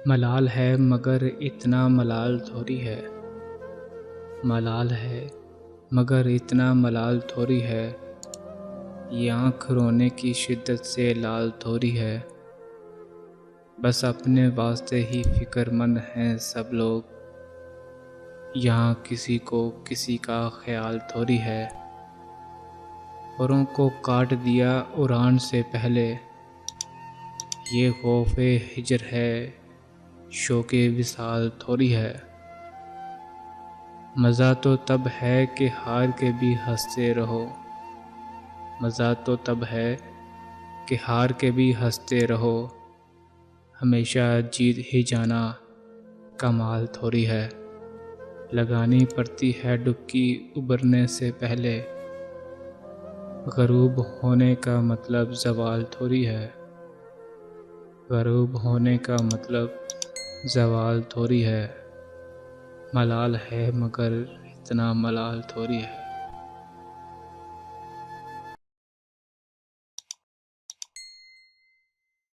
ملال ہے مگر اتنا ملال تھوڑی ہے، ملال ہے مگر اتنا ملال تھوڑی ہے، یہ آنکھ رونے کی شدت سے لال تھوڑی ہے، بس اپنے واسطے ہی فکر مند ہیں سب لوگ، یہاں کسی کو کسی کا خیال تھوڑی ہے، پروں کو کاٹ دیا اڑان سے پہلے، یہ خوف ہجر ہے شوق وصال تھوڑی ہے، مزہ تو تب ہے کہ ہار کے بھی ہنستے رہو، مزہ تو تب ہے کہ ہار کے بھی ہنستے رہو، ہمیشہ جیت ہی جانا کمال تھوڑی ہے، لگانی پڑتی ہے ڈبکی ابھرنے سے پہلے، غروب ہونے کا مطلب زوال تھوڑی ہے، غروب ہونے کا مطلب زوال تھوڑی ہے، ملال ہے مگر اتنا ملال تھوڑی ہے۔